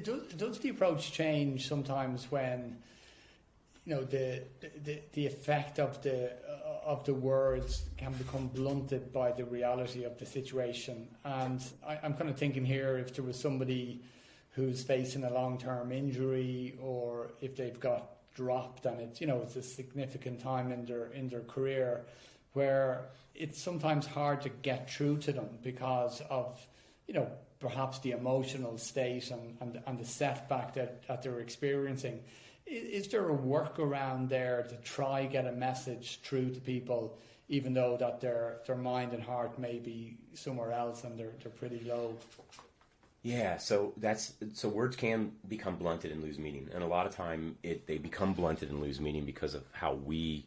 does the approach change sometimes when, the effect of the words can become blunted by the reality of the situation? And I'm kind of thinking here, if there was somebody who's facing a long-term injury, or if they've got dropped and it's a significant time in their career, where it's sometimes hard to get through to them because of perhaps the emotional state and the setback that they're experiencing. Is there a workaround there to try get a message through to people, even though that their mind and heart may be somewhere else and they're pretty low? Yeah, so words can become blunted and lose meaning, and a lot of time they become blunted and lose meaning because of how we,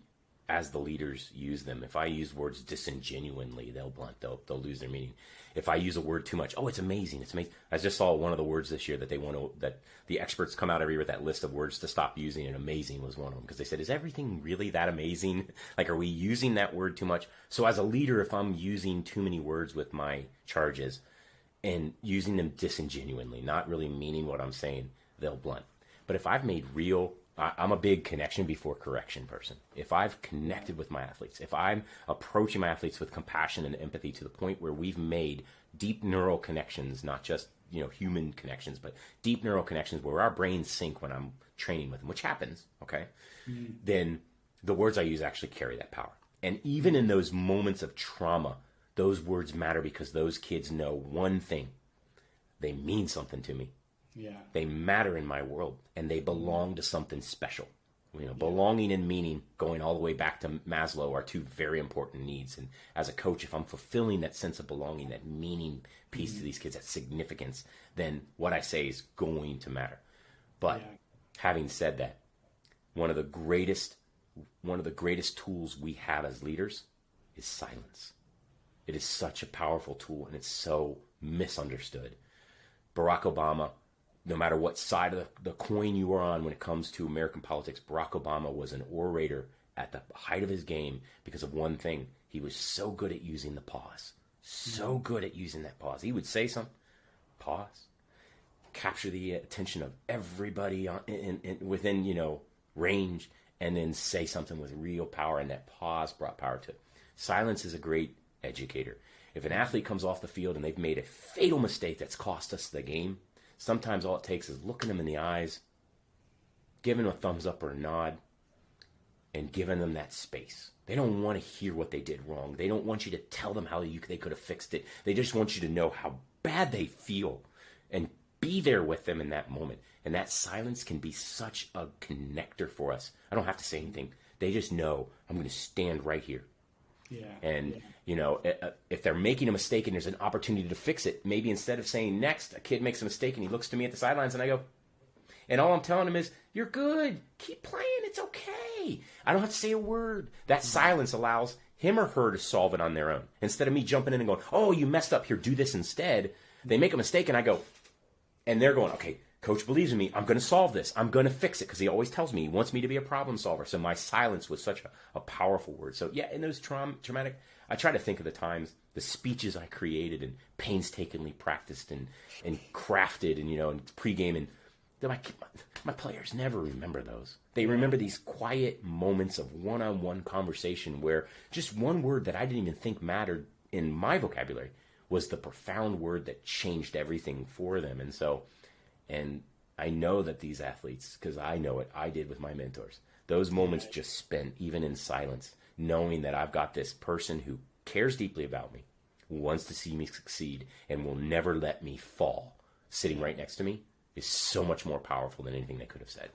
as the leaders, use them. If I use words disingenuinely, they'll blunt. They'll lose their meaning. If I use a word too much, it's amazing. It's amazing. I just saw one of the words this year that that the experts come out every year with that list of words to stop using, and amazing was one of them, because they said, is everything really that amazing? Like, are we using that word too much? So as a leader, if I'm using too many words with my charges and using them disingenuinely, not really meaning what I'm saying, they'll blunt. But if I've made I'm a big connection before correction person. If I've connected with my athletes, if I'm approaching my athletes with compassion and empathy to the point where we've made deep neural connections, not just human connections, but deep neural connections where our brains sync when I'm training with them, which happens, okay? Mm-hmm. Then the words I use actually carry that power. And even in those moments of trauma, those words matter, because those kids know one thing: they mean something to me. Yeah. They matter in my world, and they belong to something special. Belonging and meaning, going all the way back to Maslow, are two very important needs. And as a coach, if I'm fulfilling that sense of belonging, that meaning piece to these kids, that significance, then what I say is going to matter. But having said that, one of the greatest tools we have as leaders is silence. It is such a powerful tool, and it's so misunderstood. Barack Obama, no matter what side of the coin you are on when it comes to American politics, Barack Obama was an orator at the height of his game because of one thing. He was so good at using the pause. So good at using that pause. He would say something, pause, capture the attention of everybody within range, and then say something with real power, and that pause brought power to it. Silence is a great educator. If an athlete comes off the field and they've made a fatal mistake that's cost us the game, sometimes all it takes is looking them in the eyes, giving them a thumbs up or a nod, and giving them that space. They don't want to hear what they did wrong. They don't want you to tell them how they could have fixed it. They just want you to know how bad they feel and be there with them in that moment. And that silence can be such a connector for us. I don't have to say anything. They just know, I'm going to stand right here. Yeah. And, if they're making a mistake and there's an opportunity to fix it, maybe instead of saying next, a kid makes a mistake and he looks to me at the sidelines and I go, and all I'm telling him is, you're good. Keep playing. It's okay. I don't have to say a word. That silence allows him or her to solve it on their own. Instead of me jumping in and going, oh, you messed up here, do this instead. They make a mistake and I go, and they're going, okay, coach believes in me. I'm going to solve this. I'm going to fix it, because he always tells me he wants me to be a problem solver. So my silence was such a powerful word. So yeah, in those traumatic, I try to think of the times, the speeches I created and painstakingly practiced and crafted and pregame, and my players never remember those. They remember these quiet moments of one-on-one conversation where just one word that I didn't even think mattered in my vocabulary was the profound word that changed everything for them. And I know that these athletes, because I know it, I did with my mentors, those moments just spent even in silence, knowing that I've got this person who cares deeply about me, who wants to see me succeed, and will never let me fall, sitting right next to me, is so much more powerful than anything they could have said.